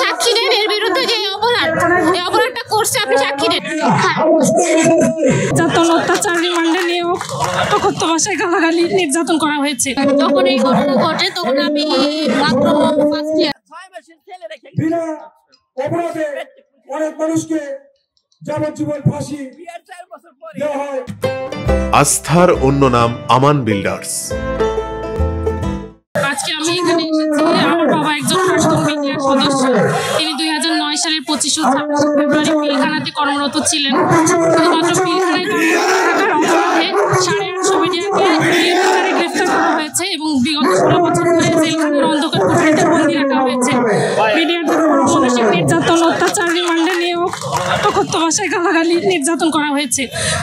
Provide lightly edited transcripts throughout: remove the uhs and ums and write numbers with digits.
সাক্ষী দেন এর বিরুদ্ধে যে অপরাধটা করছে, আপনি সাক্ষী দেন। নির্যাতন, অত্যাচার, রিমান্ডে নিয়েও অকথ্য ভাষায় গালাগালি নির্যাতন করা হয়েছে। যখন এই ঘটনা ঘটে তখন আমি মাত্র ফার্স্ট ইয়ার। বিনা অপরাধে অনেক মানুষকে যাবজ্জীবন ফাঁসি দেওয়া হয়। আস্থার অন্য নাম আমান বিল্ডার্স। আজকে আমি এখানে এসেছি, আমার বাবা একজন প্রাক্তন মিডিয়ার সদস্য। তিনি 2009 সালের 25 ফেব্রুয়ারি পিলখানাতে কর্মরত ছিলেন। শুধুমাত্র পিলখানায় থাকার অপরাধে 850 মিডিয়াকে নির্বিচারে গ্রেফতার করা হয়েছে এবং বিগত 16 বছর ধরে জেলখানার অন্ধকার কুঠরিতে বন্দী রাখা হয়েছে। মিডিয়াদের মানসিক নির্যাতন, অত্যাচার, রিমান্ডে নিয়েও অকথ্য ভাষায় গালাগালি নির্যাতন করা হয়েছে।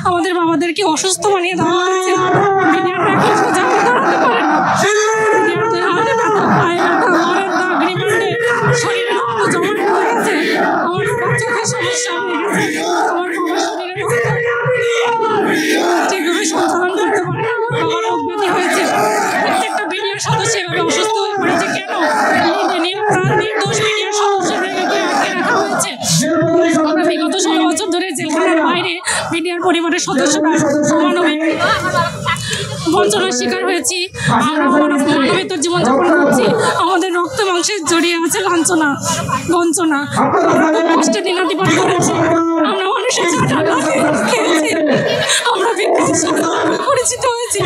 আমাদের বাবাদেরকে অসুস্থ বানিয়ে দেওয়া হয়েছে। মিডিয়াটা এখন সোজা দাঁড়াতে পারে না। মিডিয়ার পরিবারের সদস্যরা মানবিক বঞ্চনার শিকার হয়েছি, মানবেতর জীবনযাপন করছি। আমাদের রক্ত মাংসে জড়িয়ে আছে লাঞ্ছনা, বঞ্চনা, কষ্টে দিনাতিপাত করেছি। আমরা মানুষের খেয়েছি, আমরা পরিচিত হয়েছি।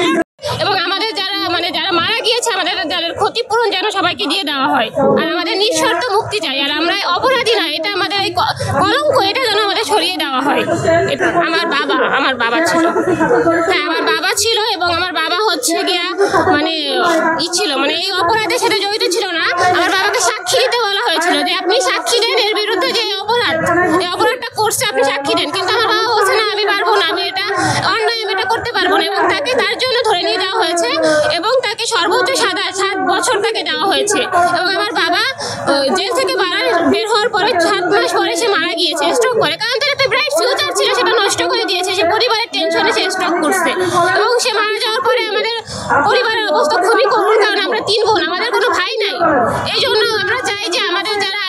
এবং আমাদের যারা মারা গিয়েছে, আমাদের যাদের ক্ষতিপূরণ যেন সবাইকে দিয়ে দেওয়া হয়। আর আমাদের নিঃশর্ত মুক্তি চাই। আর আমরা অপরাধী না, এটা আমাদের এই কলঙ্ক, এটা যেন আমাদের সরিয়ে দেওয়া হয়। আমার বাবা ছিল, হ্যাঁ আমার বাবা ছিল, এবং আমার বাবা হচ্ছে গিয়া ছিল এই অপরাধের সাথে জড়িত ছিল না। আমার বাবাকে সাক্ষী দিতে বলা হয়েছিল যে আপনি সাক্ষী দেন এর বিরুদ্ধে যে অপরাধটা করছে, আপনি সাক্ষী দেন। কিন্তু আমার বাবা বলছে না, আমি পারবো না, আমি এটা অন্যায়, আমি এটা করতে পারবো না। এবং তাকে তার জন্য ধরে নিয়ে যাওয়া হয়েছে এবং তাকে সর্বোচ্চ 7 বছর তাকে দেওয়া হয়েছে। এবং আমার বাবা জেল থেকে বের হওয়ার পরে 7 মাস পরে সে মারা গিয়েছে স্ট্রোক করে। কারণ তার একটা ব্রাইট ফিউচার ছিল, সেটা নষ্ট করে দিয়েছে। সে পরিবারের টেনশনে সে স্ট্রোক করছে এবং সে মারা যাওয়ার পরে আমাদের পরিবারের অবস্থা খুবই করুণ। কারণ আমরা 3 বোন, আমাদের কোনো ভাই নাই। এই জন্য আমরা চাই যে আমাদের যারা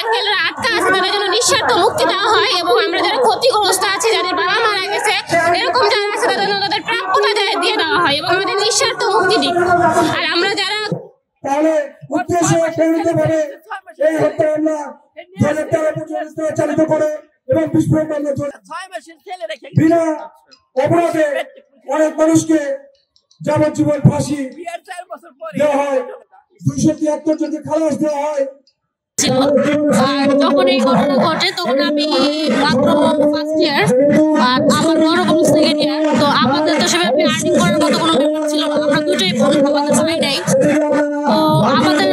আটকা আছে তাদের জন্য নিঃস্বার্থ মুক্তি দেওয়া হয়, এবং আমরা যারা ক্ষতিগ্রস্ত আছে, যাদের বাবা মারা গেছে, এরকম যারা আছে তাদের জন্য তাদের প্রাপ্যতা দিয়ে দেওয়া হয় এবং আমাদের নিঃস্বার্থ মুক্তি দিক। আর আমরা যারা তাহলে উদ্দেশ্যে প্রেরিতভাবে এই হত্যাকাণ্ড 2013 পর্যন্ত চালিত করে এবং বিস্ফোরণ বিনা অপরাধে অনেক মানুষকে যাবজ্জীবন ফাঁসি দেওয়া হয়। 273 জনকে খালাস দেওয়া হয়। যখন এই ঘটনা ঘটে তখন আমি মাত্র ফার্স্ট ইয়ার, আর আমার বড় বোন সেকেন্ড ইয়ার। তো আমাদের তো সেভাবে আর্নিং করার মতো কোনো ব্যাপার ছিল না, আমরা দুটোই বোন, আমাদের ভাই নাই। তো আমাদের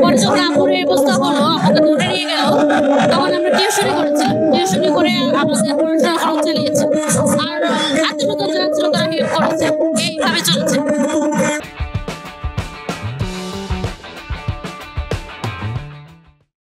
পরে যখন আপুর এই অবস্থা হলো, আমাকে ধরে নিয়ে গেল, তখন আমরা টিউশনি করেছিলাম। টিউশনি করে আমাদের পড়াশোনা খরচ চালিয়েছি।